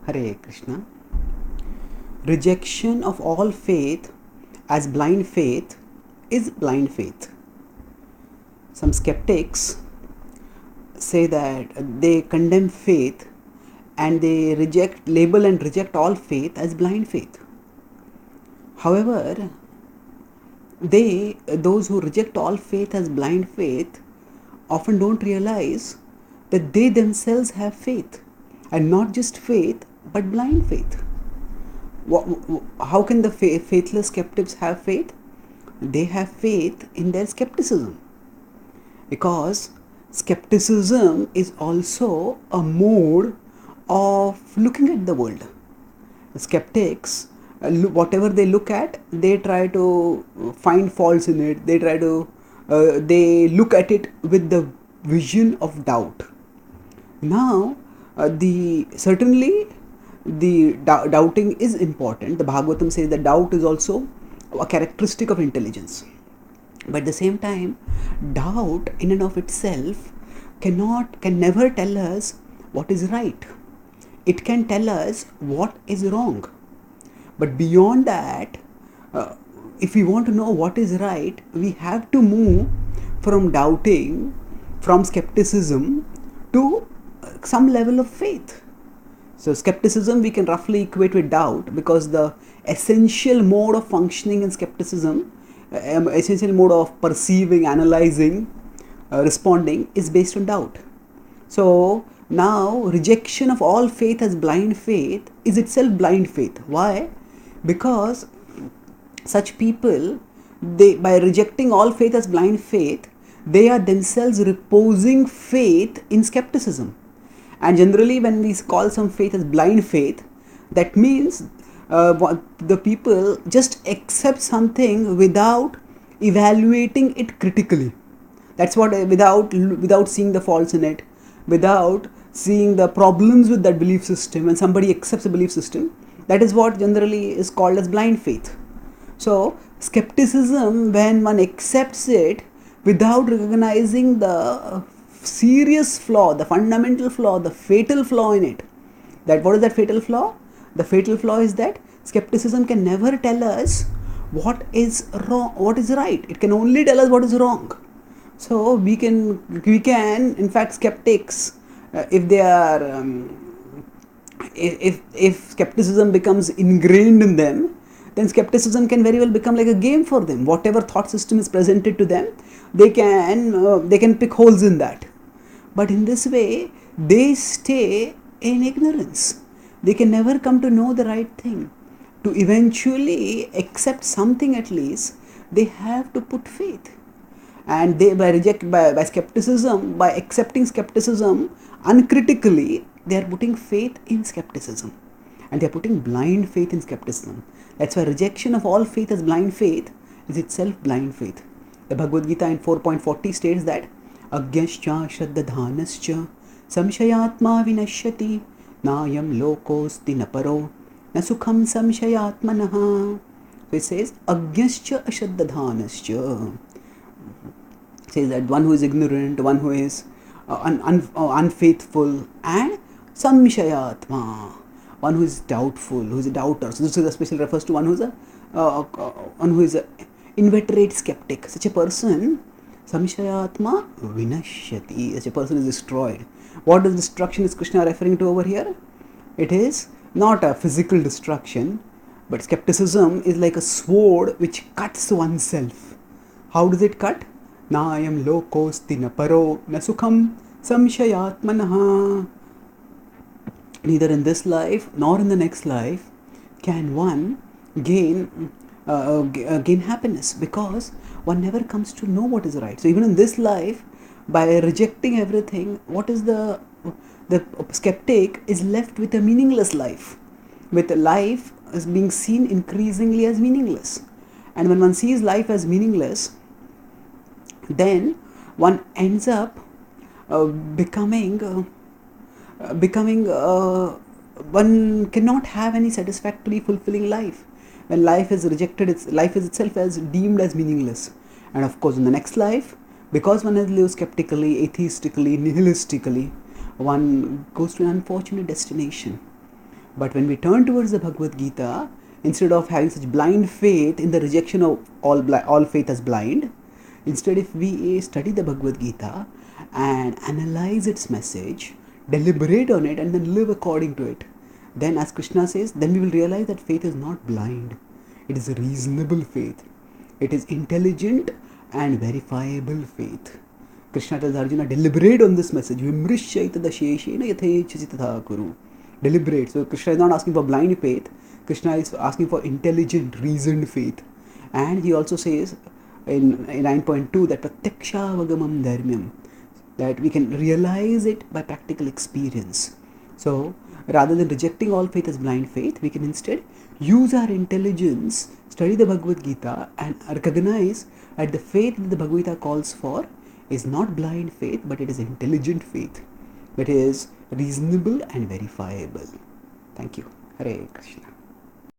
Hare Krishna. Rejection of all faith as blind faith is blind faith. Some skeptics say that they condemn faith and they label and reject all faith as blind faith. However, those who reject all faith as blind faith, often don't realize that they themselves have faith, and not just faith but blind faith. How can the faithless skeptics have faith? They have faith in their skepticism, because skepticism is also a mode of looking at the world. Skeptics, whatever they look at, they try to find faults in it. They look at it with the vision of doubt. Now, certainly the doubting is important. The Bhagavatam says that doubt is also a characteristic of intelligence. But at the same time, doubt in and of itself can never tell us what is right. It can tell us what is wrong. But beyond that, if we want to know what is right, we have to move from doubting, from skepticism to some level of faith. So skepticism we can roughly equate with doubt, because the essential mode of functioning in skepticism, essential mode of perceiving, analyzing, responding is based on doubt. So now rejection of all faith as blind faith is itself blind faith. Why? Because such people, by rejecting all faith as blind faith, they are themselves reposing faith in skepticism. And generally when we call some faith as blind faith, that means the people just accept something without evaluating it critically. That's what, without seeing the faults in it, without seeing the problems with that belief system. When somebody accepts a belief system, that is what generally is called as blind faith. So skepticism, when one accepts it without recognizing the serious flaw, the fundamental flaw, the fatal flaw in it. What is that fatal flaw? The fatal flaw is that skepticism can never tell us what is wrong, what is right. It can only tell us what is wrong. So we can in fact, skeptics, if they are if skepticism becomes ingrained in them, then skepticism can very well become like a game for them. Whatever thought system is presented to them, they can pick holes in that. But in this way, they stay in ignorance. They can never come to know the right thing. To eventually accept something, at least, they have to put faith. And they, by skepticism, by accepting skepticism uncritically, they are putting faith in skepticism. And they are putting blind faith in skepticism. That's why rejection of all faith as blind faith is itself blind faith. The Bhagavad-gita in 4.40 states that Agyascha shraddadhanascha samshayatma vinashyati nayam lokosti naparo nasukham samshayatmanaha. So it says Agyascha shraddadhanascha. It says that one who is ignorant, one who is unfaithful, and samshayatma, one who is doubtful, who is a doubter. So this is especially refers to one who is a inveterate skeptic. Such a person, samshayatma vinashyati, such a person is destroyed. What is destruction is Krishna referring to over here? It is not a physical destruction, but skepticism is like a sword which cuts oneself. How does it cut? Nayam lokosti naparo nasukham samshayatmanaha. Neither in this life nor in the next life can one gain happiness, because one never comes to know what is right. So even in this life, by rejecting everything, what is the skeptic is left with a meaningless life, with life as being seen increasingly as meaningless. And when one sees life as meaningless, then one ends up becoming one cannot have any satisfactory, fulfilling life. When life is rejected, life is itself as deemed as meaningless. And of course in the next life, because one has lived skeptically, atheistically, nihilistically, one goes to an unfortunate destination. But when we turn towards the Bhagavad-gita, instead of having such blind faith in the rejection of all faith as blind, instead if we study the Bhagavad-gita and analyze its message, deliberate on it and then live according to it, then as Krishna says, then we will realize that faith is not blind. It is a reasonable faith. It is intelligent and verifiable faith. Krishna tells Arjuna, deliberate on this message. Deliberate. So Krishna is not asking for blind faith. Krishna is asking for intelligent, reasoned faith. And he also says in 9.2 that pratyaksha-vagamam dharmyam, that we can realize it by practical experience. So rather than rejecting all faith as blind faith, we can instead use our intelligence, study the Bhagavad-gita and recognize that the faith that the Bhagavad-gita calls for is not blind faith, but it is intelligent faith that is reasonable and verifiable. Thank you. Hare Krishna.